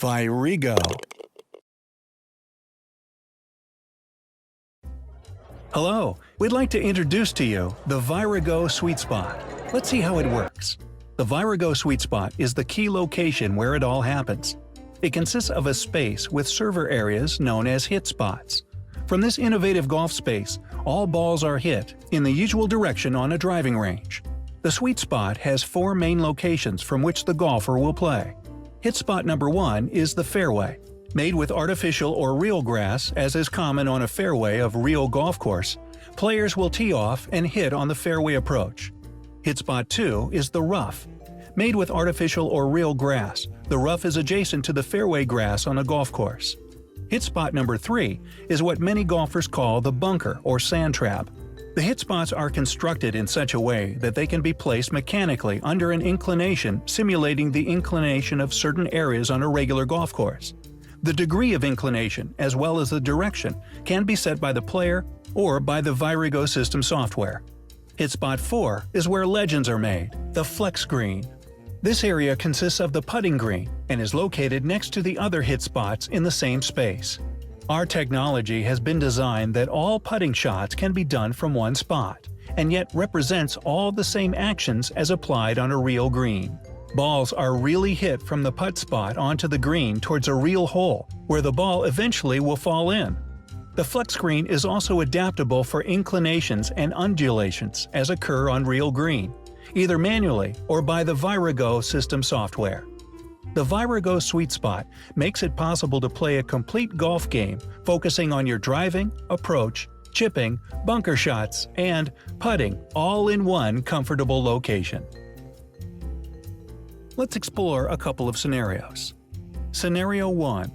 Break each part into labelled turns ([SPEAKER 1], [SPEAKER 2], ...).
[SPEAKER 1] Virego. Hello, we'd like to introduce to you the Virego Sweet Spot. Let's see how it works. The Virego Sweet Spot is the key location where it all happens. It consists of a space with server areas known as hit spots. From this innovative golf space, all balls are hit in the usual direction on a driving range. The sweet spot has 4 main locations from which the golfer will play. Hit spot number 1 is the fairway. Made with artificial or real grass, as is common on a fairway of real golf course, players will tee off and hit on the fairway approach. Hit spot 2 is the rough. Made with artificial or real grass, the rough is adjacent to the fairway grass on a golf course. Hit spot number 3 is what many golfers call the bunker or sand trap. The hit spots are constructed in such a way that they can be placed mechanically under an inclination simulating the inclination of certain areas on a regular golf course. The degree of inclination, as well as the direction, can be set by the player or by the Virego system software. Hit spot 4 is where legends are made, the flex green. This area consists of the putting green and is located next to the other hit spots in the same space. Our technology has been designed that all putting shots can be done from one spot, and yet represents all the same actions as applied on a real green. Balls are really hit from the putt spot onto the green towards a real hole, where the ball eventually will fall in. The flex green is also adaptable for inclinations and undulations as occur on real green, either manually or by the Virego system software. The Virego Sweet Spot makes it possible to play a complete golf game focusing on your driving, approach, chipping, bunker shots, and putting all in one comfortable location. Let's explore a couple of scenarios. Scenario 1.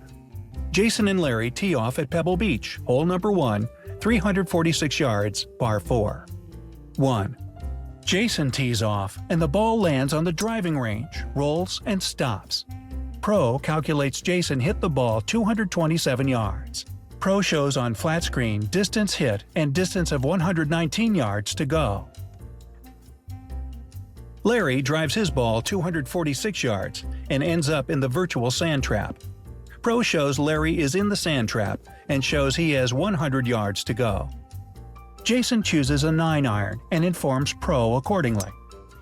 [SPEAKER 1] Jason and Larry tee off at Pebble Beach, hole number 1, 346 yards, par 4. 1. Jason tees off, and the ball lands on the driving range, rolls, and stops. Pro calculates Jason hit the ball 227 yards. Pro shows on flat screen distance hit and distance of 119 yards to go. Larry drives his ball 246 yards and ends up in the virtual sand trap. Pro shows Larry is in the sand trap and shows he has 100 yards to go. Jason chooses a 9-iron and informs Pro accordingly.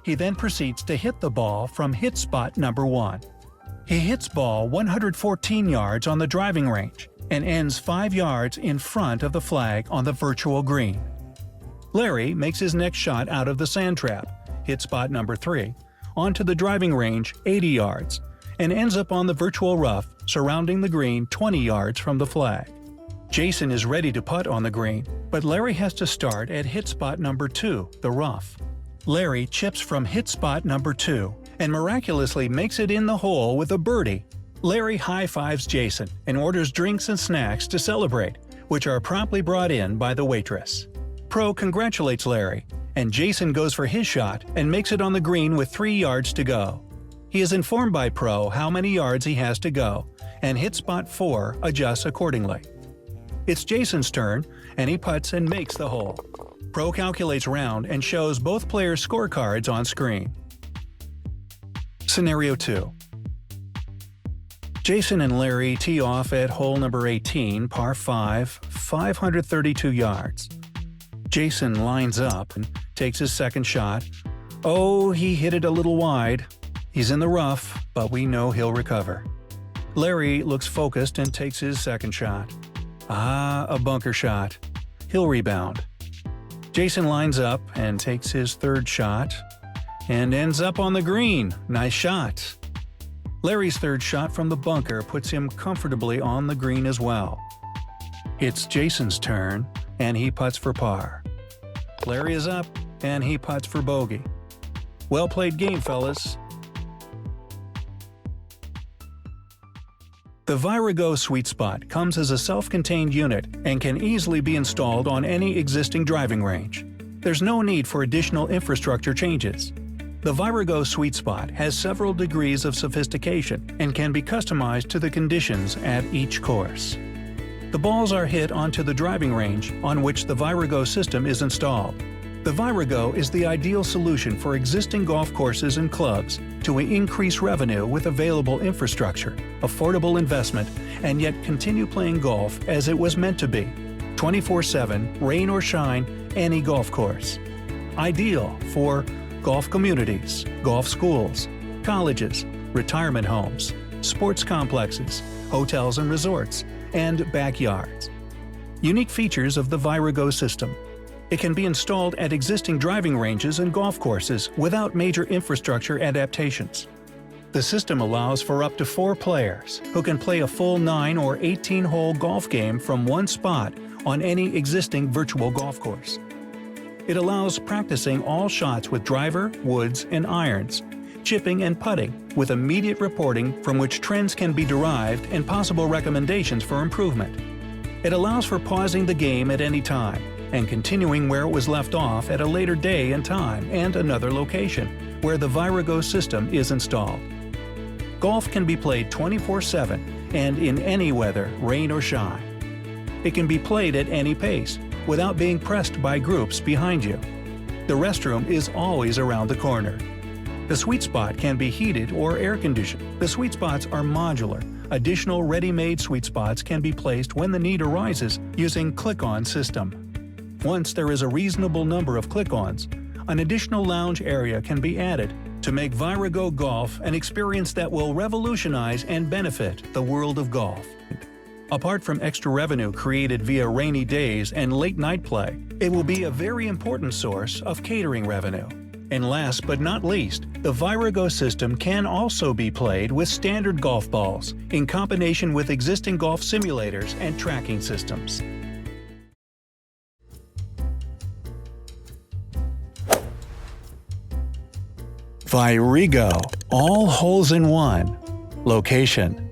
[SPEAKER 1] He then proceeds to hit the ball from hit spot number 1. He hits ball 114 yards on the driving range and ends 5 yards in front of the flag on the virtual green. Larry makes his next shot out of the sand trap, hit spot number 3, onto the driving range 80 yards, and ends up on the virtual rough surrounding the green 20 yards from the flag. Jason is ready to putt on the green, but Larry has to start at hit spot number 2, the rough. Larry chips from hit spot number 2 and miraculously makes it in the hole with a birdie. Larry high-fives Jason and orders drinks and snacks to celebrate, which are promptly brought in by the waitress. Pro congratulates Larry, and Jason goes for his shot and makes it on the green with 3 yards to go. He is informed by Pro how many yards he has to go, and hit spot 4 adjusts accordingly. It's Jason's turn, and he putts and makes the hole. Pro calculates round and shows both players' scorecards on screen. Scenario 2. Jason and Larry tee off at hole number 18, par 5, 532 yards. Jason lines up and takes his second shot. Oh, he hit it a little wide. He's in the rough, but we know he'll recover. Larry looks focused and takes his second shot. A bunker shot. He'll rebound. Jason lines up and takes his third shot and ends up on the green. Nice shot. Larry's third shot from the bunker puts him comfortably on the green as well. It's Jason's turn, and he putts for par. Larry is up, and he putts for bogey. Well played game, fellas. The Virego Sweet Spot comes as a self-contained unit and can easily be installed on any existing driving range. There's no need for additional infrastructure changes. The Virego Sweet Spot has several degrees of sophistication and can be customized to the conditions at each course. The balls are hit onto the driving range on which the Virego system is installed. The Virego is the ideal solution for existing golf courses and clubs to increase revenue with available infrastructure, affordable investment, and yet continue playing golf as it was meant to be, 24/7, rain or shine, any golf course. Ideal for golf communities, golf schools, colleges, retirement homes, sports complexes, hotels and resorts, and backyards. Unique features of the Virego system. It can be installed at existing driving ranges and golf courses without major infrastructure adaptations. The system allows for up to 4 players who can play a full 9 or 18-hole golf game from one spot on any existing virtual golf course. It allows practicing all shots with driver, woods, and irons, chipping and putting, with immediate reporting from which trends can be derived and possible recommendations for improvement. It allows for pausing the game at any time and continuing where it was left off at a later day and time and another location, where the Virego system is installed. Golf can be played 24/7 and in any weather, rain or shine. It can be played at any pace, without being pressed by groups behind you. The restroom is always around the corner. The sweet spot can be heated or air-conditioned. The sweet spots are modular. Additional ready-made sweet spots can be placed when the need arises using click-on system. Once there is a reasonable number of click-ons, an additional lounge area can be added to make Virego Golf an experience that will revolutionize and benefit the world of golf. Apart from extra revenue created via rainy days and late-night play, it will be a very important source of catering revenue. And last but not least, the Virego system can also be played with standard golf balls in combination with existing golf simulators and tracking systems. Virego, all holes in one. Location: